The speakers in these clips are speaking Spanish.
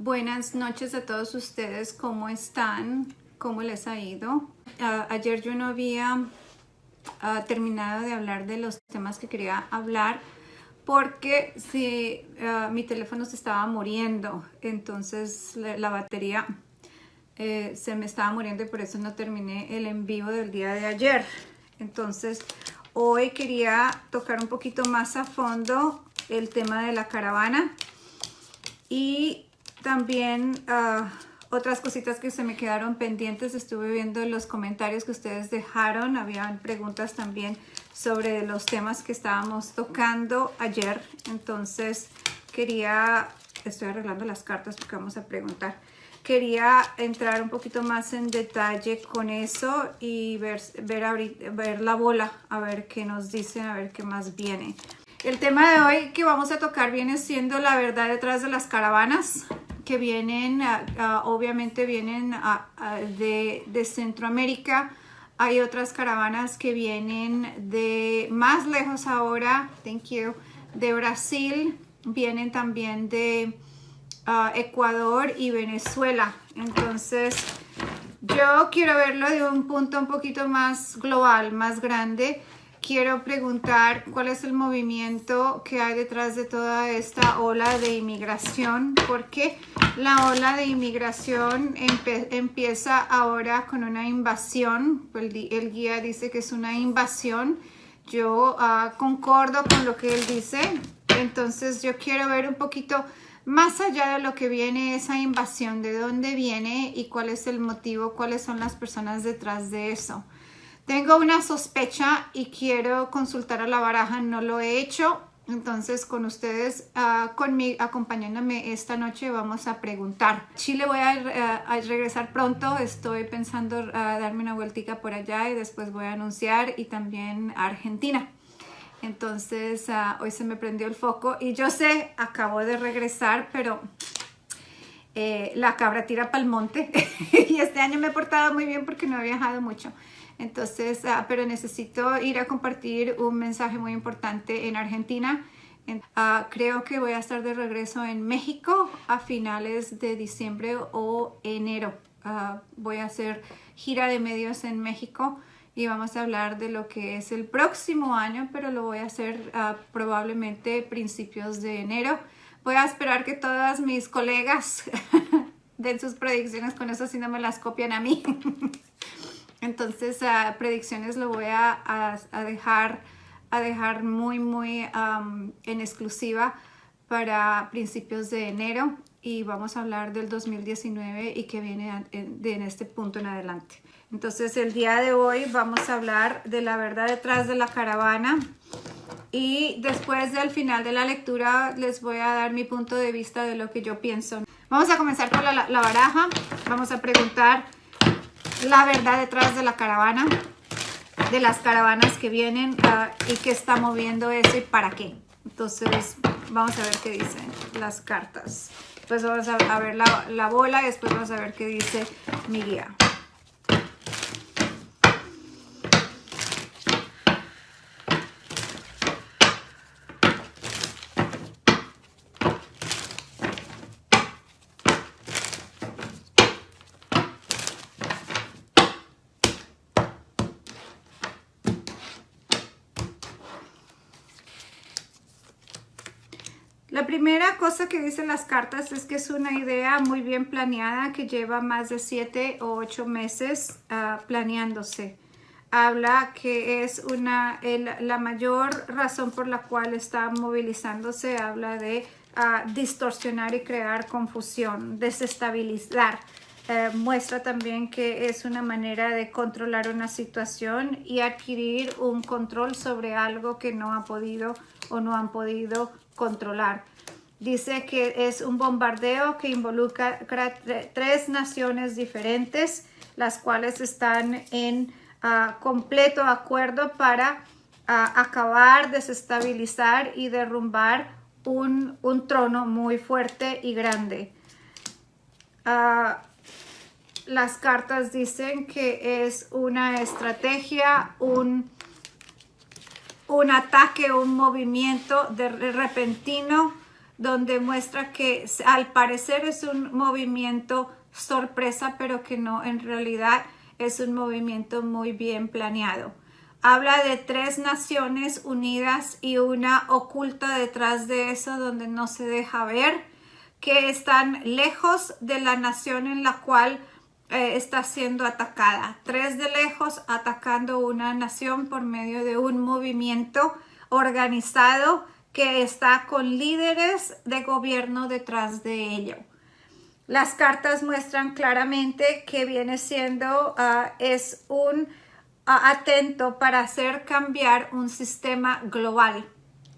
Buenas noches a todos ustedes, ¿cómo están? ¿Cómo les ha ido? Ayer yo no había terminado de hablar de los temas que quería hablar porque mi teléfono se estaba muriendo, entonces la batería se me estaba muriendo y por eso no terminé el en vivo del día de ayer. Entonces hoy quería tocar un poquito más a fondo el tema de la caravana y también otras cositas que se me quedaron pendientes. Estuve viendo los comentarios que ustedes dejaron. Habían preguntas también sobre los temas que estábamos tocando ayer. Entonces estoy arreglando las cartas porque vamos a preguntar. Quería entrar un poquito más en detalle con eso y ver la bola, a ver qué nos dicen, a ver qué más viene. El tema de hoy que vamos a tocar viene siendo la verdad detrás de las caravanas que vienen, obviamente vienen de Centroamérica. Hay otras caravanas que vienen de más lejos ahora, de Brasil, vienen también de Ecuador y Venezuela. Entonces yo quiero verlo de un punto un poquito más global, más grande. Quiero preguntar cuál es el movimiento que hay detrás de toda esta ola de inmigración, porque la ola de inmigración empieza ahora con una invasión. El guía dice que es una invasión. Yo concordo con lo que él dice. Entonces yo quiero ver un poquito más allá de lo que viene esa invasión, de dónde viene y cuál es el motivo, cuáles son las personas detrás de eso. Tengo una sospecha y quiero consultar a la baraja, no lo he hecho, entonces con ustedes, acompañándome esta noche vamos a preguntar. Chile voy a regresar pronto, estoy pensando darme una vueltica por allá y después voy a anunciar, y también Argentina. Entonces hoy se me prendió el foco y yo sé, acabo de regresar, pero la cabra tira pa'l monte y este año me he portado muy bien porque no he viajado mucho. Entonces, pero necesito ir a compartir un mensaje muy importante en Argentina. Creo que voy a estar de regreso en México a finales de diciembre o enero. Voy a hacer gira de medios en México y vamos a hablar de lo que es el próximo año, pero lo voy a hacer probablemente principios de enero. Voy a esperar que todas mis colegas den sus predicciones, con eso si no me las copian a mí. Entonces, predicciones lo voy a dejar muy en exclusiva para principios de enero, y vamos a hablar del 2019 y que viene en este punto en adelante. Entonces, el día de hoy vamos a hablar de la verdad detrás de la caravana, y después del final de la lectura les voy a dar mi punto de vista de lo que yo pienso. Vamos a comenzar con la baraja. Vamos a preguntar la verdad detrás de la caravana, de las caravanas que vienen y qué está moviendo eso y para qué. Entonces vamos a ver qué dicen las cartas. Después vamos a ver la bola y después vamos a ver qué dice mi guía. La primera cosa que dicen las cartas es que es una idea muy bien planeada que lleva más de 7 o 8 meses planeándose. Habla que es la mayor razón por la cual está movilizándose. Habla de distorsionar y crear confusión, desestabilizar. Muestra también que es una manera de controlar una situación y adquirir un control sobre algo que no ha podido o no han podido controlar. Dice que es un bombardeo que involucra 3 naciones diferentes, las cuales están en completo acuerdo para acabar, desestabilizar y derrumbar un trono muy fuerte y grande. Las cartas dicen que es una estrategia, un ataque, un movimiento repentino donde muestra que al parecer es un movimiento sorpresa, pero que no, en realidad es un movimiento muy bien planeado. Habla de 3 naciones unidas y una oculta detrás de eso, donde no se deja ver, que están lejos de la nación en la cual está siendo atacada. 3 de lejos atacando una nación por medio de un movimiento organizado que está con líderes de gobierno detrás de ello. Las cartas muestran claramente que viene siendo es un atento para hacer cambiar un sistema global.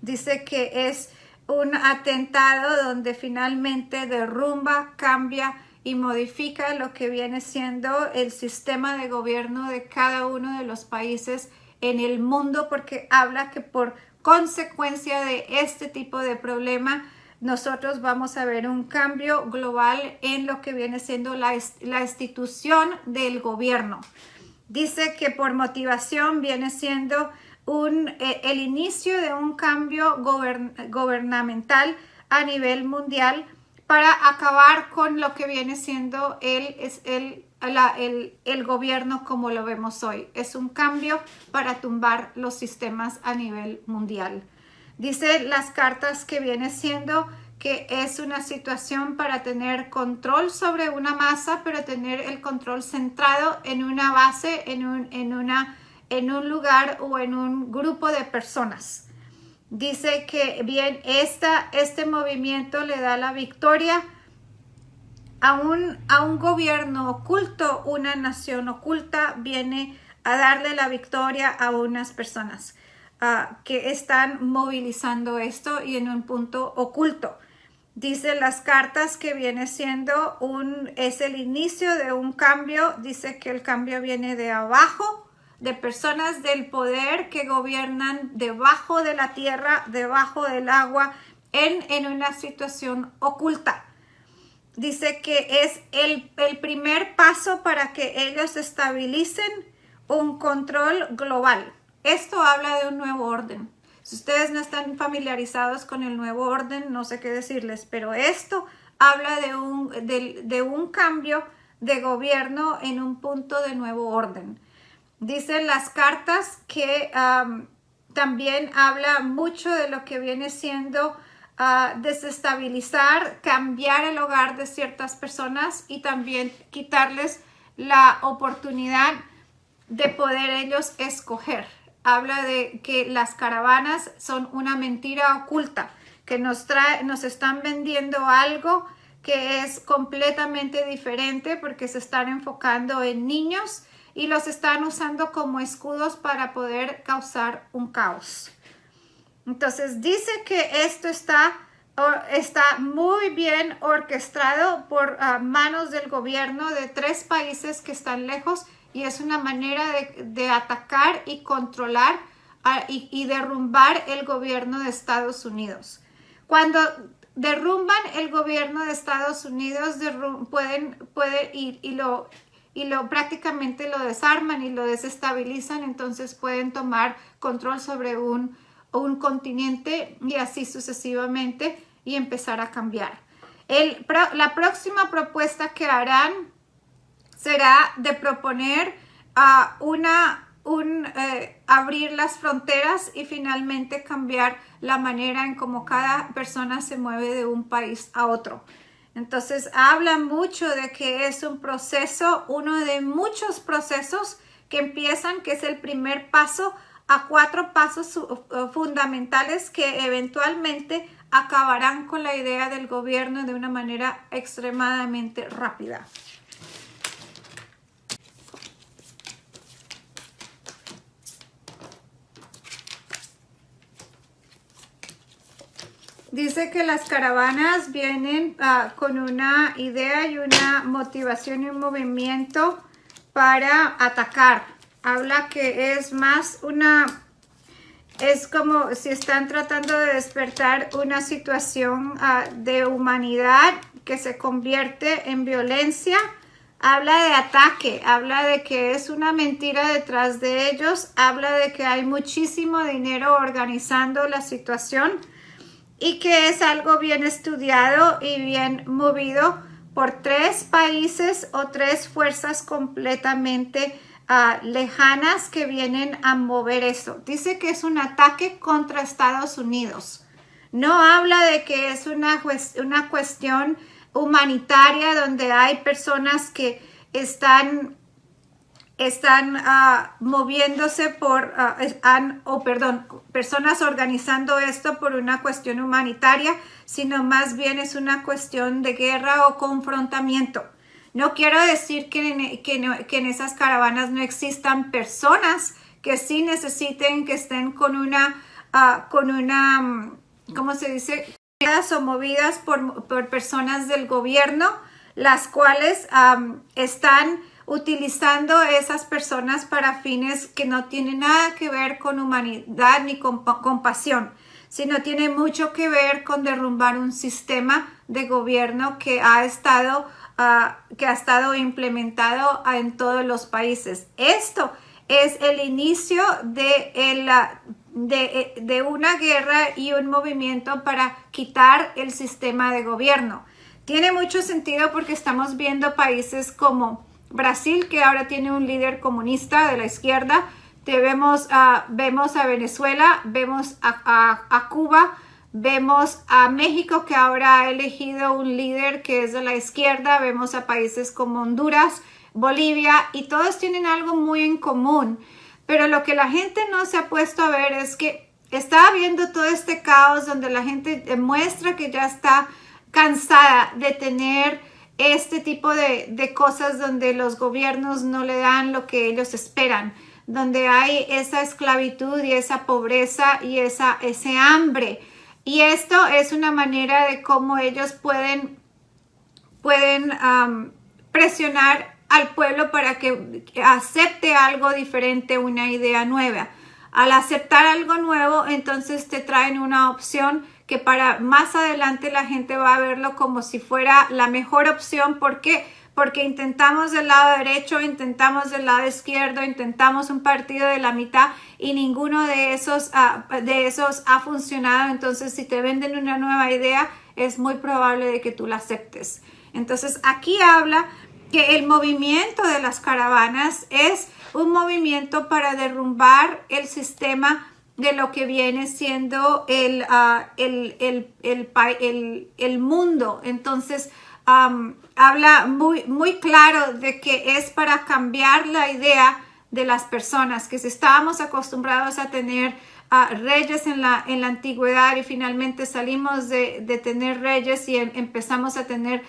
Dice que es un atentado donde finalmente derrumba, cambia y modifica lo que viene siendo el sistema de gobierno de cada uno de los países en el mundo, porque habla que por consecuencia de este tipo de problema nosotros vamos a ver un cambio global en lo que viene siendo la institución del gobierno. Dice que por motivación viene siendo el inicio de un cambio gubernamental a nivel mundial para acabar con lo que viene siendo el gobierno como lo vemos hoy. Es un cambio para tumbar los sistemas a nivel mundial. Dice las cartas que viene siendo que es una situación para tener control sobre una masa, pero tener el control centrado en una base, en un lugar o en un grupo de personas. Dice que bien, este movimiento le da la victoria a un gobierno oculto, una nación oculta viene a darle la victoria a unas personas que están movilizando esto y en un punto oculto. Dice las cartas que viene siendo es el inicio de un cambio. Dice que el cambio viene de abajo, de personas del poder que gobiernan debajo de la tierra, debajo del agua, en una situación oculta. Dice que es el primer paso para que ellos estabilicen un control global. Esto habla de un nuevo orden. Si ustedes no están familiarizados con el nuevo orden, no sé qué decirles, pero esto habla de un cambio de gobierno en un punto de nuevo orden. Dicen las cartas que también habla mucho de lo que viene siendo desestabilizar, cambiar el hogar de ciertas personas y también quitarles la oportunidad de poder ellos escoger. Habla de que las caravanas son una mentira oculta, que nos están vendiendo algo que es completamente diferente porque se están enfocando en niños y los están usando como escudos para poder causar un caos. Entonces dice que esto está muy bien orquestado por manos del gobierno de 3 países que están lejos y es una manera de atacar y controlar y derrumbar el gobierno de Estados Unidos. Cuando derrumban el gobierno de Estados Unidos, prácticamente lo desarman y lo desestabilizan, entonces pueden tomar control sobre un continente y así sucesivamente y empezar a cambiar. La próxima propuesta que harán será de proponer abrir las fronteras y finalmente cambiar la manera en cómo cada persona se mueve de un país a otro. Entonces habla mucho de que es un proceso, uno de muchos procesos que empiezan, que es el primer paso a 4 pasos fundamentales que eventualmente acabarán con la idea del gobierno de una manera extremadamente rápida. Dice que las caravanas vienen con una idea y una motivación y un movimiento para atacar. Habla que es más es como si están tratando de despertar una situación de humanidad que se convierte en violencia. Habla de ataque, habla de que es una mentira detrás de ellos, habla de que hay muchísimo dinero organizando la situación. y que es algo bien estudiado y bien movido por 3 países o 3 fuerzas completamente lejanas que vienen a mover eso. Dice que es un ataque contra Estados Unidos. No habla de que es una cuestión humanitaria donde hay personas que están moviéndose personas organizando esto por una cuestión humanitaria, sino más bien es una cuestión de guerra o confrontamiento. No quiero decir que en esas caravanas no existan personas que sí necesiten, que estén con una, ¿cómo se dice? O movidas por personas del gobierno, las cuales están utilizando esas personas para fines que no tienen nada que ver con humanidad ni con compasión, sino tiene mucho que ver con derrumbar un sistema de gobierno que ha estado implementado en todos los países. Esto es el inicio de una guerra y un movimiento para quitar el sistema de gobierno. Tiene mucho sentido porque estamos viendo países como Brasil, que ahora tiene un líder comunista de la izquierda. Vemos a Venezuela, vemos a Cuba, vemos a México, que ahora ha elegido un líder que es de la izquierda. Vemos a países como Honduras, Bolivia, y todos tienen algo muy en común. Pero lo que la gente no se ha puesto a ver es que está habiendo todo este caos donde la gente demuestra que ya está cansada de tener este tipo de cosas donde los gobiernos no le dan lo que ellos esperan, donde hay esa esclavitud y esa pobreza y ese hambre. Y esto es una manera de cómo ellos pueden presionar al pueblo para que acepte algo diferente, una idea nueva. Al aceptar algo nuevo, entonces te traen una opción que para más adelante la gente va a verlo como si fuera la mejor opción. ¿Por qué? Porque intentamos del lado derecho, intentamos del lado izquierdo, intentamos un partido de la mitad y ninguno de esos ha funcionado. Entonces, si te venden una nueva idea, es muy probable de que tú la aceptes. Entonces, aquí habla que el movimiento de las caravanas es un movimiento para derrumbar el sistema de lo que viene siendo el mundo. Entonces, habla muy claro de que es para cambiar la idea de las personas, que si estábamos acostumbrados a tener reyes en la antigüedad y finalmente salimos de tener reyes y empezamos a tener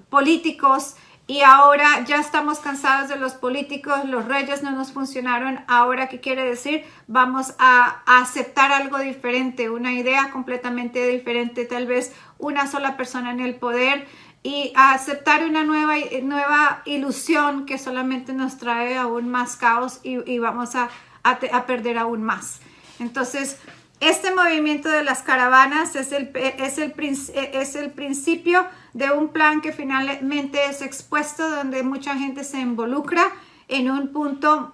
políticos, y ahora ya estamos cansados de los políticos, los reyes no nos funcionaron. Ahora, ¿qué quiere decir? Vamos a aceptar algo diferente, una idea completamente diferente, tal vez una sola persona en el poder, y a aceptar una nueva ilusión que solamente nos trae aún más caos y vamos a perder aún más. Entonces, este movimiento de las caravanas es el principio de un plan que finalmente es expuesto, donde mucha gente se involucra en un punto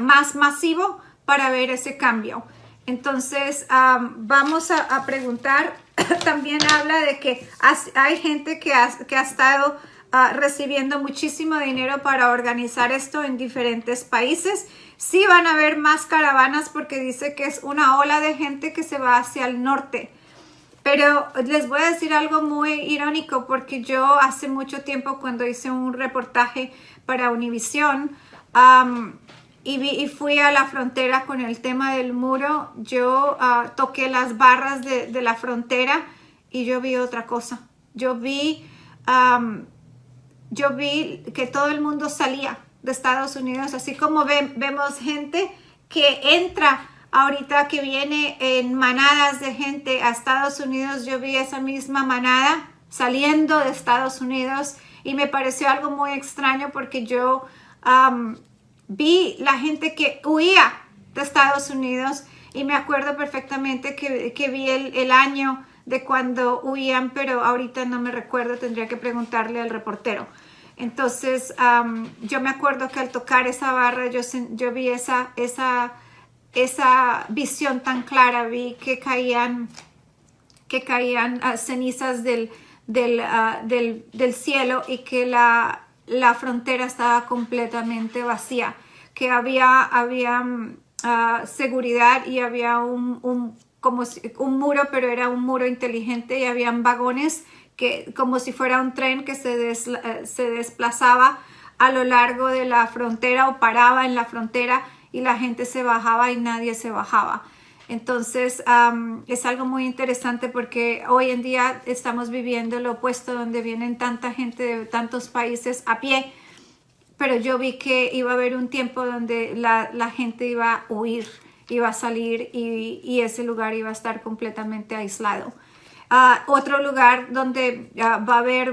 más masivo para ver ese cambio. Entonces, vamos a preguntar. También habla de que hay gente que ha estado recibiendo muchísimo dinero para organizar esto en diferentes países. Sí van a haber más caravanas porque dice que es una ola de gente que se va hacia el norte. Pero les voy a decir algo muy irónico, porque yo hace mucho tiempo, cuando hice un reportaje para Univisión y fui a la frontera con el tema del muro, yo toqué las barras de la frontera y yo vi otra cosa. Yo vi que todo el mundo salía de Estados Unidos, así como vemos gente que entra ahorita, que viene en manadas de gente a Estados Unidos. Yo vi esa misma manada saliendo de Estados Unidos y me pareció algo muy extraño, porque yo vi la gente que huía de Estados Unidos y me acuerdo perfectamente que vi el año de cuando huían, pero ahorita no me recuerdo, tendría que preguntarle al reportero. Entonces, yo me acuerdo que al tocar esa barra yo vi esa visión tan clara. Vi que caían que caían cenizas del cielo y que la frontera estaba completamente vacía, que había seguridad y había como un muro, pero era un muro inteligente y habían vagones que como si fuera un tren que se desplazaba a lo largo de la frontera o paraba en la frontera y la gente se bajaba y nadie se bajaba. Entonces es algo muy interesante porque hoy en día estamos viviendo lo opuesto, donde vienen tanta gente de tantos países a pie, pero yo vi que iba a haber un tiempo donde la gente iba a huir, iba a salir y ese lugar iba a estar completamente aislado. Otro lugar donde va a haber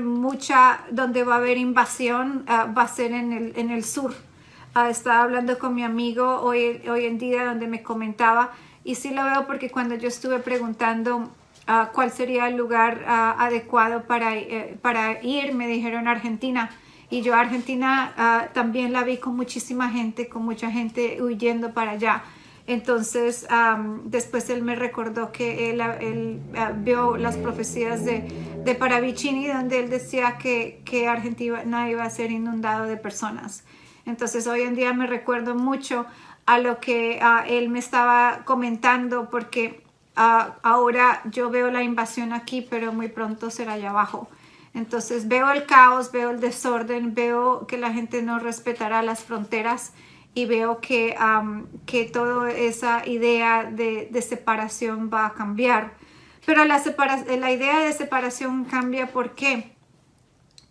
donde va a haber invasión va a ser en el sur. Estaba hablando con mi amigo hoy en día donde me comentaba, y sí lo veo porque cuando yo estuve preguntando cuál sería el lugar adecuado para ir, me dijeron Argentina. Y yo Argentina también la vi con muchísima gente, con mucha gente huyendo para allá. Entonces después él me recordó que él vio las profecías de Paravicini, donde él decía que Argentina iba a ser inundado de personas. Entonces hoy en día me recuerdo mucho a lo que él me estaba comentando, porque ahora yo veo la invasión aquí, pero muy pronto será allá abajo. Entonces veo el caos, veo el desorden, veo que la gente no respetará las fronteras y veo que toda esa idea de separación va a cambiar. Pero la idea de separación cambia, ¿por qué?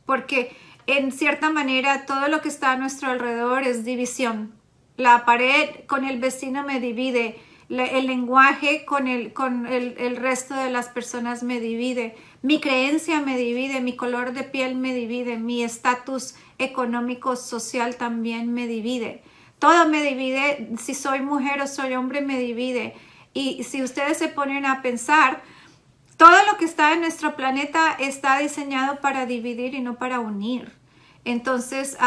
Porque en cierta manera todo lo que está a nuestro alrededor es división. La pared con el vecino me divide, el lenguaje con el resto de las personas me divide, mi creencia me divide, mi color de piel me divide, mi estatus económico, social también me divide. Todo me divide, si soy mujer o soy hombre me divide. Y si ustedes se ponen a pensar, todo lo que está en nuestro planeta está diseñado para dividir y no para unir. Entonces,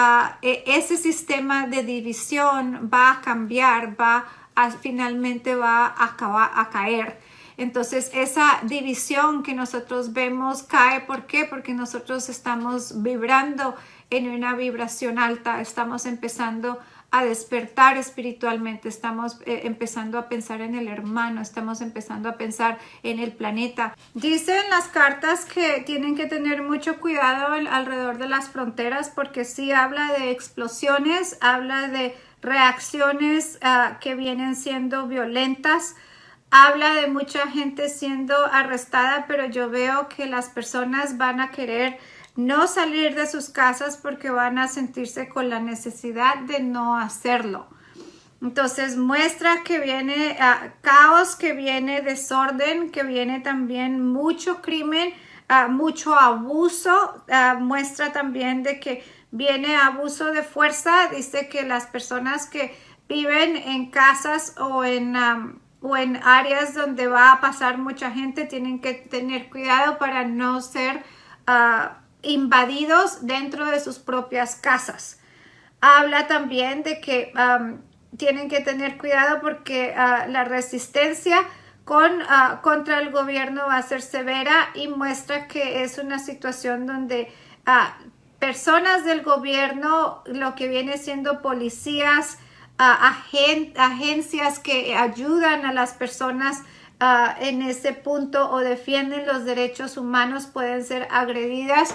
ese sistema de división va a cambiar, finalmente va a caer. Entonces, esa división que nosotros vemos cae. ¿Por qué? Porque nosotros estamos vibrando en una vibración alta, estamos empezando a despertar espiritualmente, estamos empezando a pensar en el hermano, estamos empezando a pensar en el planeta. Dicen las cartas que tienen que tener mucho cuidado alrededor de las fronteras, porque sí habla de explosiones, habla de reacciones que vienen siendo violentas, habla de mucha gente siendo arrestada, pero yo veo que las personas van a querer no salir de sus casas porque van a sentirse con la necesidad de no hacerlo. Entonces muestra que viene caos, que viene desorden, que viene también mucho crimen, mucho abuso. Muestra también de que viene abuso de fuerza. Dice que las personas que viven en casas o en áreas donde va a pasar mucha gente tienen que tener cuidado para no ser invadidos dentro de sus propias casas. Habla también de que tienen que tener cuidado porque la resistencia contra el gobierno va a ser severa, y muestra que es una situación donde personas del gobierno, lo que viene siendo policías, agencias que ayudan a las personas en ese punto o defienden los derechos humanos, pueden ser agredidas,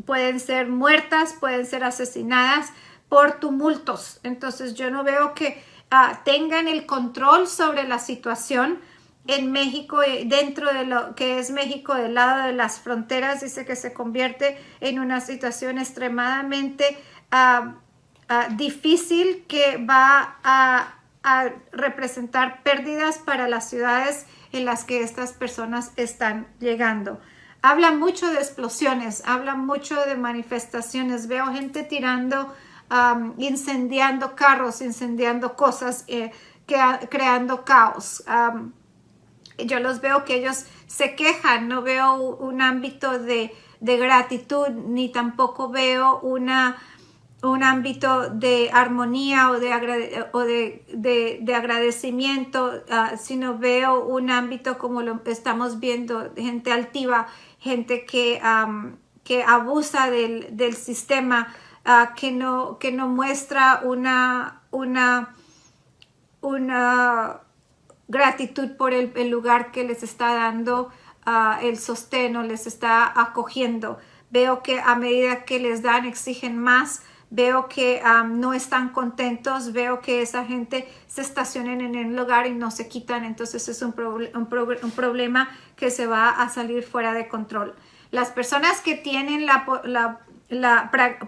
pueden ser muertas, pueden ser asesinadas por tumultos. Entonces yo no veo que tengan el control sobre la situación en México, dentro de lo que es México, del lado de las fronteras. Dice que se convierte en una situación extremadamente difícil, que va a representar pérdidas para las ciudades en las que estas personas están llegando. Habla mucho de explosiones, habla mucho de manifestaciones. Veo gente tirando, incendiando carros, incendiando cosas, creando caos. Yo los veo que ellos se quejan, no veo un ámbito de gratitud, ni tampoco veo un ámbito de armonía o de agradecimiento, sino veo un ámbito como lo estamos viendo, gente altiva, gente que abusa del sistema, que no muestra una gratitud por el lugar que les está dando, el sostén o les está acogiendo. Veo que a medida que les dan exigen más. Veo que no están contentos, veo que esa gente se estacionan en el lugar y no se quitan, entonces es un problema que se va a salir fuera de control. Las personas que tienen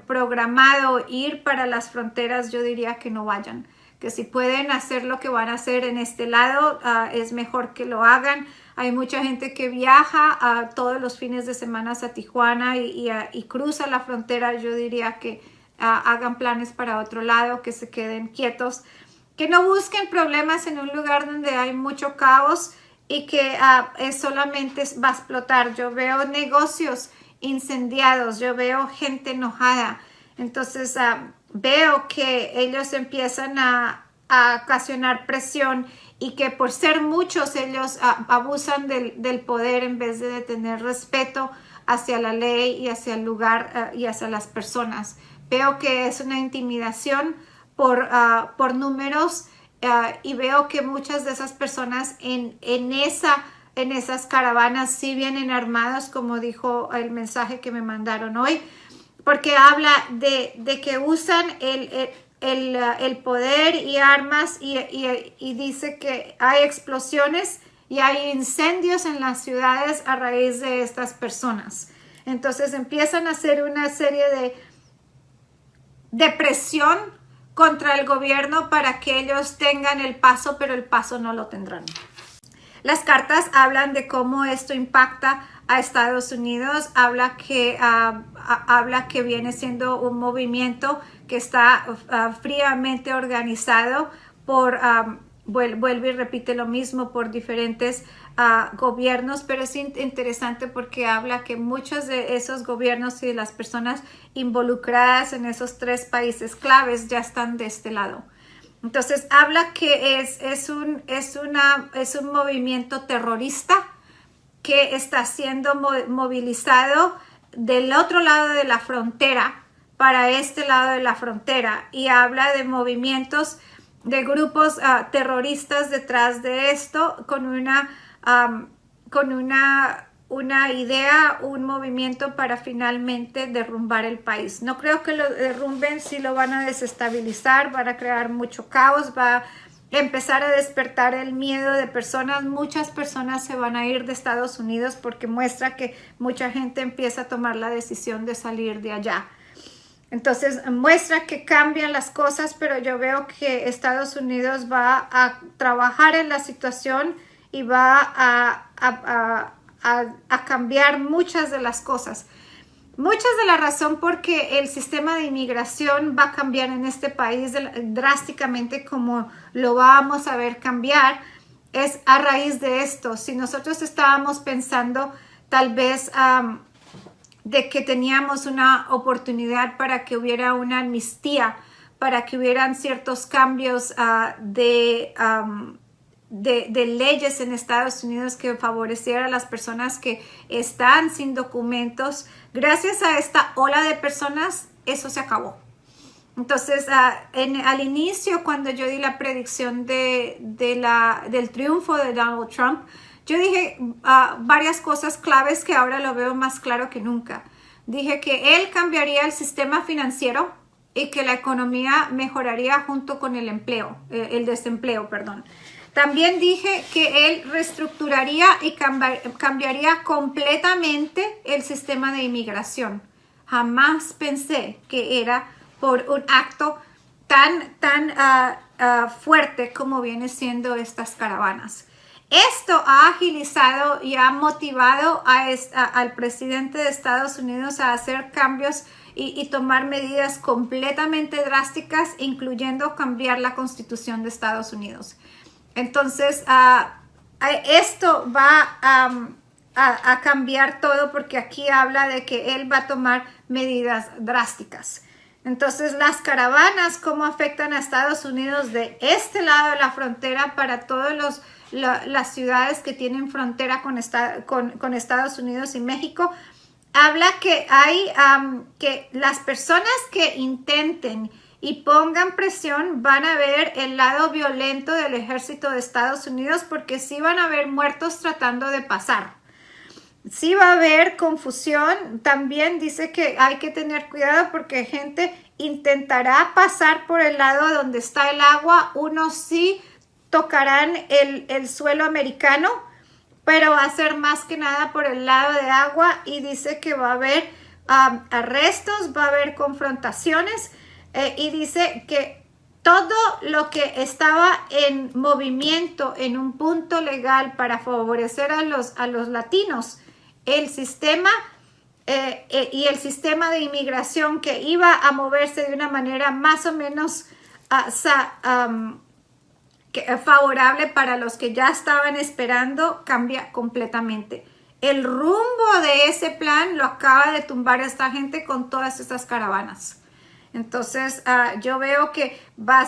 programado ir para las fronteras, yo diría que no vayan, que si pueden hacer lo que van a hacer en este lado, es mejor que lo hagan. Hay mucha gente que viaja todos los fines de semana a Tijuana y cruza la frontera. Yo diría que hagan planes para otro lado, que se queden quietos, que no busquen problemas en un lugar donde hay mucho caos y que solamente va a explotar. Yo veo negocios incendiados, yo veo gente enojada, entonces veo que ellos empiezan a ocasionar presión y que por ser muchos ellos abusan del poder en vez de tener respeto hacia la ley y hacia el lugar y hacia las personas. Veo que es una intimidación por números y veo que muchas de esas personas en esas caravanas sí vienen armados, como dijo el mensaje que me mandaron hoy, porque habla de que usan el poder y armas y dice que hay explosiones y hay incendios en las ciudades a raíz de estas personas. Entonces empiezan a hacer una serie de presión contra el gobierno para que ellos tengan el paso, pero el paso no lo tendrán. Las cartas hablan de cómo esto impacta a Estados Unidos, habla que viene siendo un movimiento que está fríamente organizado por, vuelve y repite lo mismo, por diferentes gobiernos, pero es interesante porque habla que muchos de esos gobiernos y de las personas involucradas en esos 3 países claves ya están de este lado. Entonces habla que es un movimiento terrorista que está siendo movilizado del otro lado de la frontera para este lado de la frontera, y habla de movimientos de grupos terroristas detrás de esto con una idea, un movimiento para finalmente derrumbar el país. No creo que lo derrumben, si lo van a desestabilizar, van a crear mucho caos, va a empezar a despertar el miedo de personas. Muchas personas se van a ir de Estados Unidos porque muestra que mucha gente empieza a tomar la decisión de salir de allá. Entonces muestra que cambian las cosas, pero yo veo que Estados Unidos va a trabajar en la situación y va a cambiar muchas de las cosas. Muchas de la razón porque el sistema de inmigración va a cambiar en este país drásticamente, como lo vamos a ver cambiar, es a raíz de esto. Si nosotros estábamos pensando tal vez de que teníamos una oportunidad para que hubiera una amnistía, para que hubieran ciertos cambios de leyes en Estados Unidos que favorecieran a las personas que están sin documentos, gracias a esta ola de personas, eso se acabó. Entonces, al inicio, cuando yo di la predicción del triunfo de Donald Trump, yo dije varias cosas claves que ahora lo veo más claro que nunca. Dije que él cambiaría el sistema financiero y que la economía mejoraría junto con el desempleo, perdón. También dije que él reestructuraría y cambiaría completamente el sistema de inmigración. Jamás pensé que era por un acto tan fuerte como viene siendo estas caravanas. Esto ha agilizado y ha motivado al presidente de Estados Unidos a hacer cambios y tomar medidas completamente drásticas, incluyendo cambiar la Constitución de Estados Unidos. Entonces, esto va a cambiar todo, porque aquí habla de que él va a tomar medidas drásticas. Entonces, las caravanas, ¿cómo afectan a Estados Unidos de este lado de la frontera para todas las ciudades que tienen frontera con Estados Unidos y México? Habla que hay que las personas que intenten y pongan presión van a ver el lado violento del ejército de Estados Unidos, porque sí van a haber muertos tratando de pasar. Sí va a haber confusión. También dice que hay que tener cuidado porque gente intentará pasar por el lado donde está el agua. Unos sí tocarán el suelo americano, pero va a ser más que nada por el lado de agua, y dice que va a haber arrestos, va a haber confrontaciones, y dice que todo lo que estaba en movimiento en un punto legal para favorecer a los latinos, el sistema y el sistema de inmigración que iba a moverse de una manera más o menos favorable para los que ya estaban esperando, cambia completamente. El rumbo de ese plan lo acaba de tumbar esta gente con todas estas caravanas. Entonces, yo veo que va a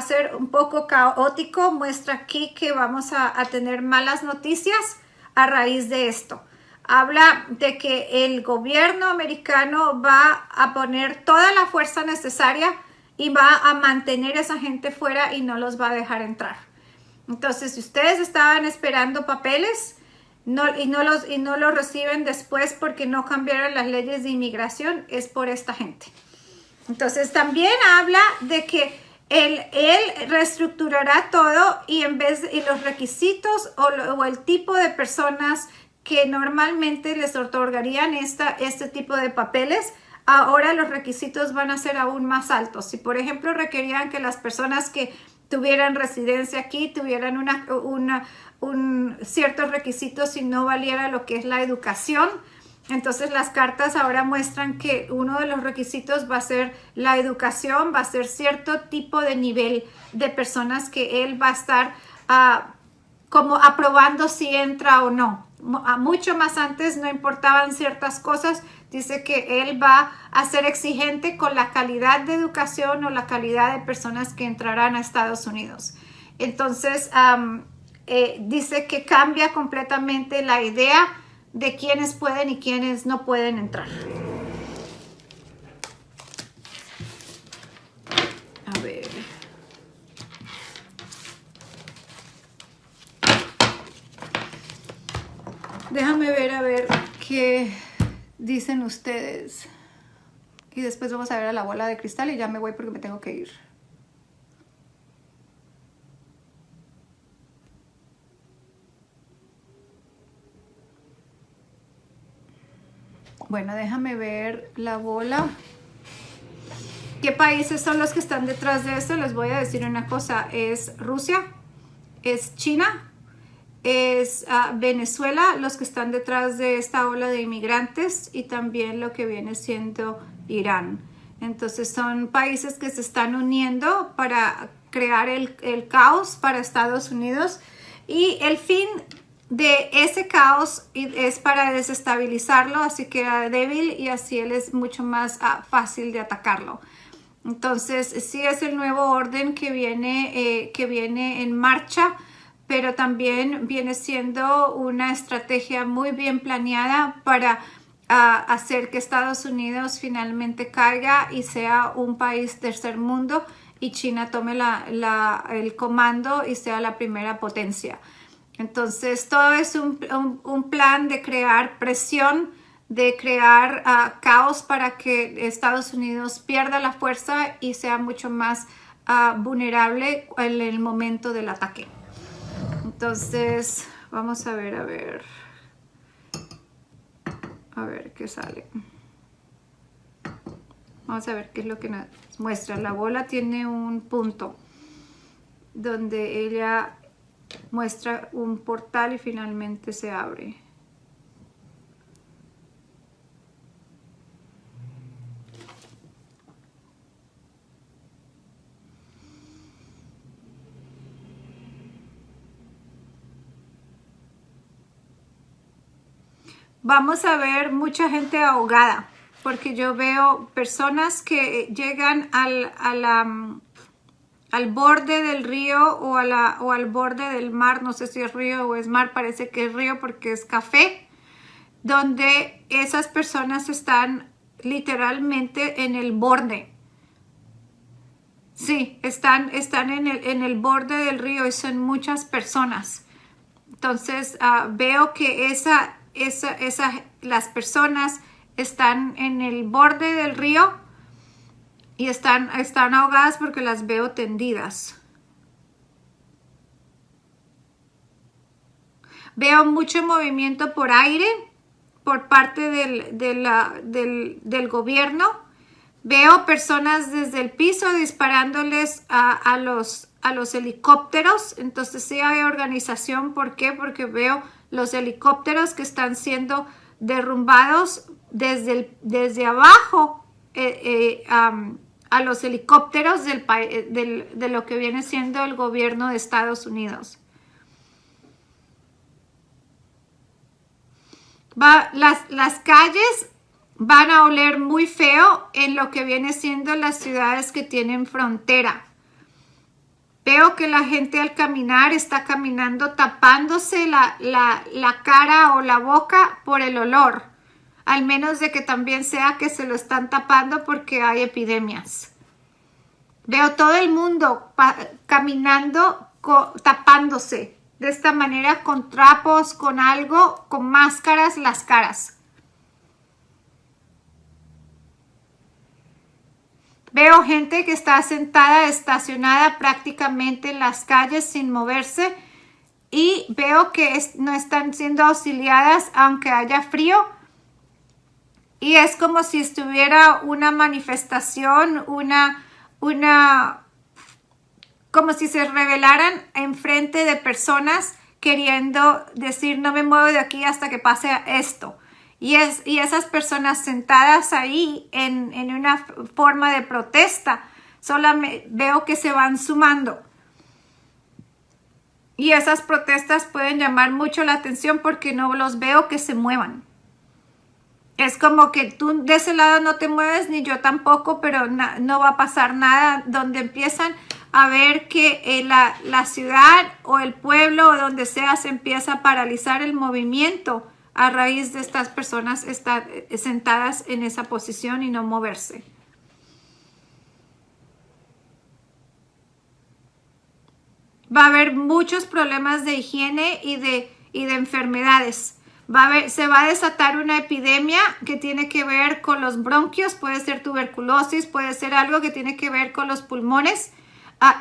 ser un poco caótico. Muestra aquí que vamos a tener malas noticias a raíz de esto. Habla de que el gobierno americano va a poner toda la fuerza necesaria y va a mantener a esa gente fuera y no los va a dejar entrar. Entonces, si ustedes estaban esperando papeles y no los reciben después porque no cambiaron las leyes de inmigración, es por esta gente. Entonces, también habla de que él reestructurará todo, y en vez de los requisitos o el tipo de personas que normalmente les otorgarían este tipo de papeles, ahora los requisitos van a ser aún más altos. Si, por ejemplo, requerían que las personas que tuvieran residencia aquí tuvieran ciertos requisitos y no valiera lo que es la educación, entonces las cartas ahora muestran que uno de los requisitos va a ser la educación, va a ser cierto tipo de nivel de personas que él va a estar como aprobando si entra o no. Mucho más antes no importaban ciertas cosas. Dice que él va a ser exigente con la calidad de educación o la calidad de personas que entrarán a Estados Unidos. Entonces, dice que cambia completamente la idea de quiénes pueden y quiénes no pueden entrar. A ver. Déjame ver a ver qué dicen ustedes. Y después vamos a ver a la bola de cristal y ya me voy porque me tengo que ir. Bueno, déjame ver la bola. ¿Qué países son los que están detrás de esto? Les voy a decir una cosa. Es Rusia, es China, es Venezuela, los que están detrás de esta ola de inmigrantes, y también lo que viene siendo Irán. Entonces son países que se están uniendo para crear el caos para Estados Unidos, y el fin de ese caos es para desestabilizarlo, así que era débil y así él es mucho más fácil de atacarlo. Entonces sí es el nuevo orden que viene en marcha, pero también viene siendo una estrategia muy bien planeada para hacer que Estados Unidos finalmente caiga y sea un país tercer mundo, y China tome el comando y sea la primera potencia. Entonces todo es un plan de crear presión, de crear caos para que Estados Unidos pierda la fuerza y sea mucho más vulnerable en el momento del ataque. Entonces vamos a ver qué sale. Vamos a ver qué es lo que nos muestra. La bola tiene un punto donde ella muestra un portal y finalmente se abre. Vamos a ver mucha gente ahogada. porque yo veo personas que llegan al borde del río o al borde del mar, no sé si es río o es mar, parece que es río porque es café, donde esas personas están literalmente en el borde. Sí, están en el borde del río y son muchas personas. Entonces veo que las personas están en el borde del río y están ahogadas porque las veo tendidas. Veo mucho movimiento por aire por parte del gobierno. Veo personas desde el piso disparándoles a los helicópteros. Entonces sí hay organización. ¿Por qué? Porque veo los helicópteros que están siendo derrumbados desde abajo a los helicópteros de lo que viene siendo el gobierno de Estados Unidos. Las calles van a oler muy feo en lo que viene siendo las ciudades que tienen frontera. Veo que la gente al caminar está caminando tapándose la cara o la boca por el olor. Al menos de que también sea que se lo están tapando porque hay epidemias. Veo todo el mundo caminando tapándose. De esta manera con trapos, con algo, con máscaras, las caras. Veo gente que está sentada, estacionada prácticamente en las calles sin moverse y veo que no están siendo auxiliadas aunque haya frío. Y es como si estuviera una manifestación, como si se rebelaran enfrente de personas queriendo decir no me muevo de aquí hasta que pase esto. Y esas personas sentadas ahí en una forma de protesta, solamente veo que se van sumando. Y esas protestas pueden llamar mucho la atención porque no los veo que se muevan. Es como que tú de ese lado no te mueves, ni yo tampoco, pero no va a pasar nada. Donde empiezan a ver que la ciudad o el pueblo o donde sea se empieza a paralizar el movimiento a raíz de estas personas estar sentadas en esa posición y no moverse. Va a haber muchos problemas de higiene y de enfermedades. Se va a desatar una epidemia que tiene que ver con los bronquios, puede ser tuberculosis, puede ser algo que tiene que ver con los pulmones,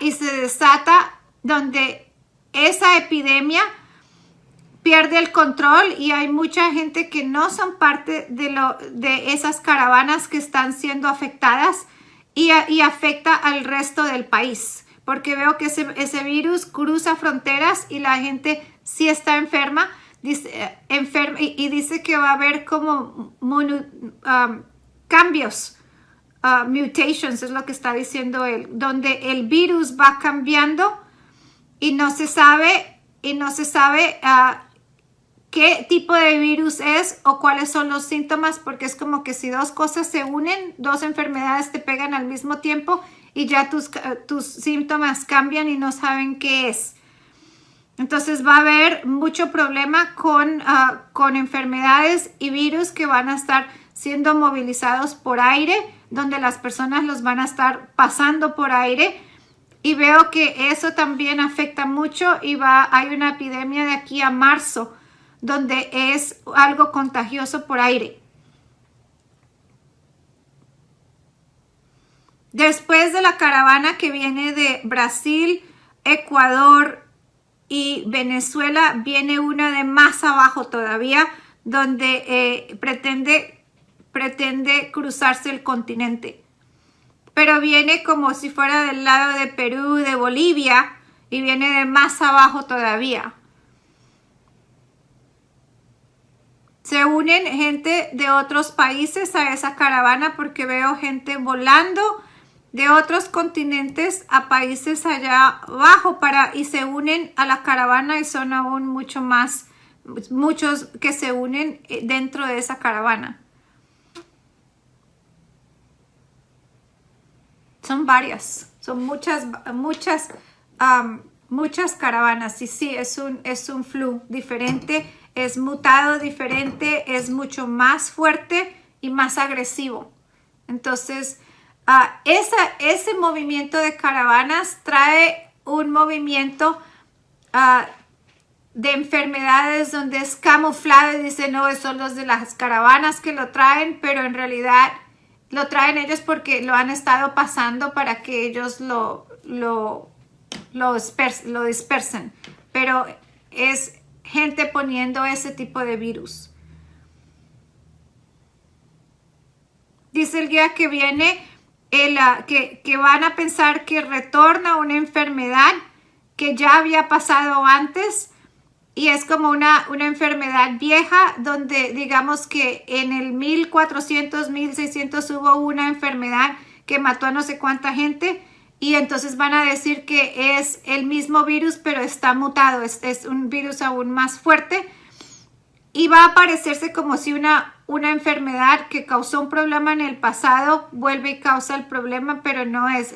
y se desata donde esa epidemia pierde el control y hay mucha gente que no son parte de esas caravanas que están siendo afectadas y afecta al resto del país. Porque veo que ese virus cruza fronteras y la gente sí está enferma. Y dice que va a haber como cambios, mutations es lo que está diciendo él, donde el virus va cambiando y no se sabe qué tipo de virus es o cuáles son los síntomas, porque es como que si dos cosas se unen, dos enfermedades te pegan al mismo tiempo y ya tus síntomas cambian y no saben qué es. Entonces va a haber mucho problema con enfermedades y virus que van a estar siendo movilizados por aire, donde las personas los van a estar pasando por aire. Y veo que eso también afecta mucho y hay una epidemia de aquí a marzo, donde es algo contagioso por aire. Después de la caravana que viene de Brasil, Ecuador y Venezuela, viene una de más abajo todavía, donde pretende cruzarse el continente. Pero viene como si fuera del lado de Perú, de Bolivia, y viene de más abajo todavía. Se unen gente de otros países a esa caravana porque veo gente volando de otros continentes a países allá abajo y se unen a la caravana y son aún muchos que se unen dentro de esa caravana. Son varias, son muchas caravanas. Y sí, es un flu diferente, es mutado diferente, es mucho más fuerte y más agresivo. Entonces, ese movimiento de caravanas trae un movimiento de enfermedades donde es camuflado y dice, no, son los de las caravanas que lo traen, pero en realidad lo traen ellos porque lo han estado pasando para que ellos lo dispersen. Pero es gente poniendo ese tipo de virus. Dice el guía que viene, que van a pensar que retorna una enfermedad que ya había pasado antes y es como una enfermedad vieja donde digamos que en el 1400, 1600 hubo una enfermedad que mató a no sé cuánta gente y entonces van a decir que es el mismo virus pero está mutado, es un virus aún más fuerte y va a parecerse como si una enfermedad que causó un problema en el pasado vuelve y causa el problema, pero no es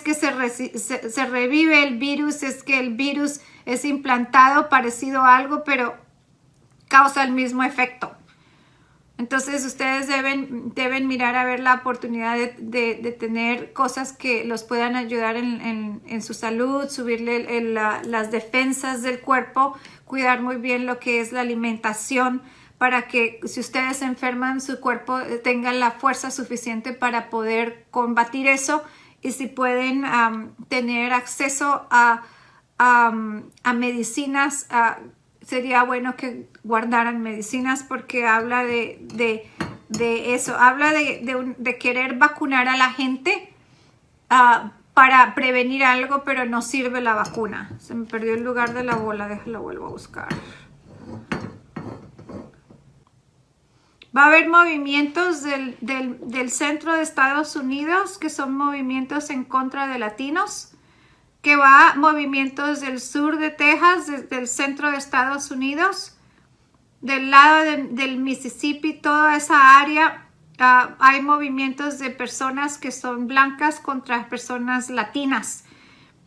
que se revive el virus, es que el virus es implantado parecido a algo, pero causa el mismo efecto. Entonces ustedes deben mirar a ver la oportunidad de tener cosas que los puedan ayudar en su salud, subirle las defensas del cuerpo, cuidar muy bien lo que es la alimentación para que si ustedes se enferman su cuerpo tenga la fuerza suficiente para poder combatir eso y si pueden tener acceso a medicinas, sería bueno que guardaran medicinas porque habla de eso, habla de querer vacunar a la gente para prevenir algo, pero no sirve la vacuna. Se me perdió el lugar de la bola, déjalo, vuelvo a buscar. Va a haber movimientos del centro de Estados Unidos que son movimientos en contra de latinos, que va movimientos del sur de Texas, del centro de Estados Unidos, del lado del Mississippi, toda esa área. Hay movimientos de personas que son blancas contra personas latinas.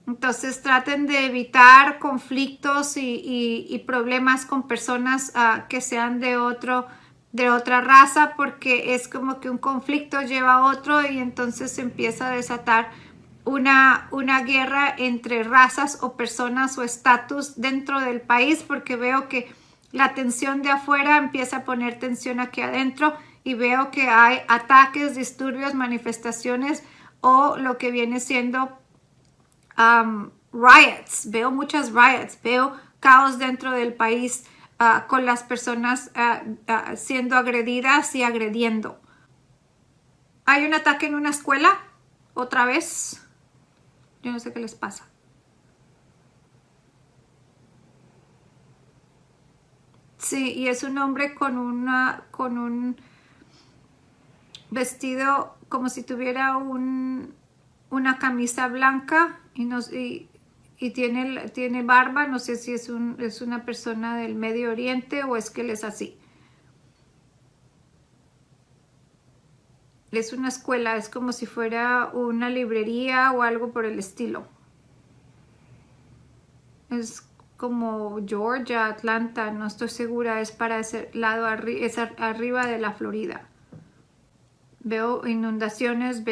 Entonces traten de evitar conflictos y problemas con personas que sean de otra raza porque es como que un conflicto lleva a otro y entonces se empieza a desatar una guerra entre razas o personas o estatus dentro del país porque veo que la tensión de afuera empieza a poner tensión aquí adentro y veo que hay ataques, disturbios, manifestaciones o lo que viene siendo riots. Veo muchas riots, veo caos dentro del país con las personas siendo agredidas y agrediendo. Hay un ataque en una escuela, otra vez. Yo no sé qué les pasa. Sí, y es un hombre con un vestido como si tuviera una camisa blanca y tiene barba. No sé si es una persona del Medio Oriente o es que él es así. Es una escuela, es como si fuera una librería o algo por el estilo. Es como Georgia, Atlanta, no estoy segura, es para ese lado, es arriba de la Florida. Veo inundaciones,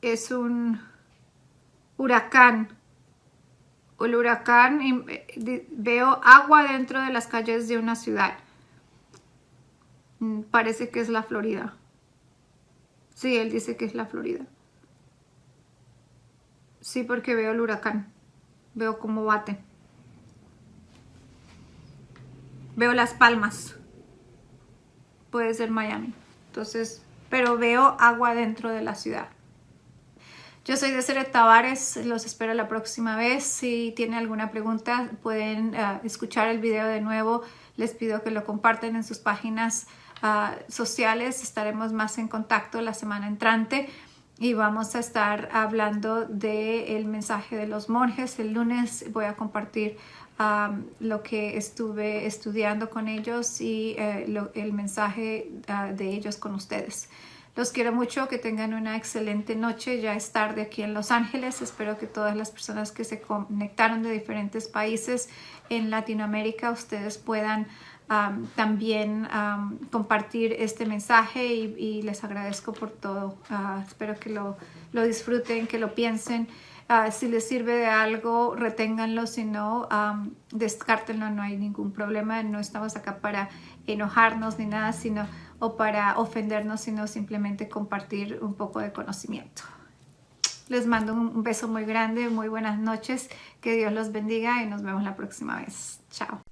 es un huracán. El huracán, veo agua dentro de las calles de una ciudad. Parece que es la Florida. Sí, él dice que es la Florida. Sí, porque veo el huracán. Veo cómo bate. Veo Las Palmas. Puede ser Miami. Entonces, pero veo agua dentro de la ciudad. Yo soy Deseret Tavares. Los espero la próxima vez. Si tienen alguna pregunta, pueden escuchar el video de nuevo. Les pido que lo compartan en sus páginas sociales. Estaremos más en contacto la semana entrante. Y vamos a estar hablando del mensaje de los monjes. El lunes voy a compartir lo que estuve estudiando con ellos y el mensaje de ellos con ustedes. Los quiero mucho, que tengan una excelente noche. Ya es tarde aquí en Los Ángeles. Espero que todas las personas que se conectaron de diferentes países en Latinoamérica, ustedes puedan también compartir este mensaje y les agradezco por todo. Espero que lo disfruten, que lo piensen. Si les sirve de algo, reténganlo, si no, descártenlo, no hay ningún problema. No estamos acá para enojarnos ni nada, sino o para ofendernos, sino simplemente compartir un poco de conocimiento. Les mando un beso muy grande, muy buenas noches, que Dios los bendiga y nos vemos la próxima vez. Chao.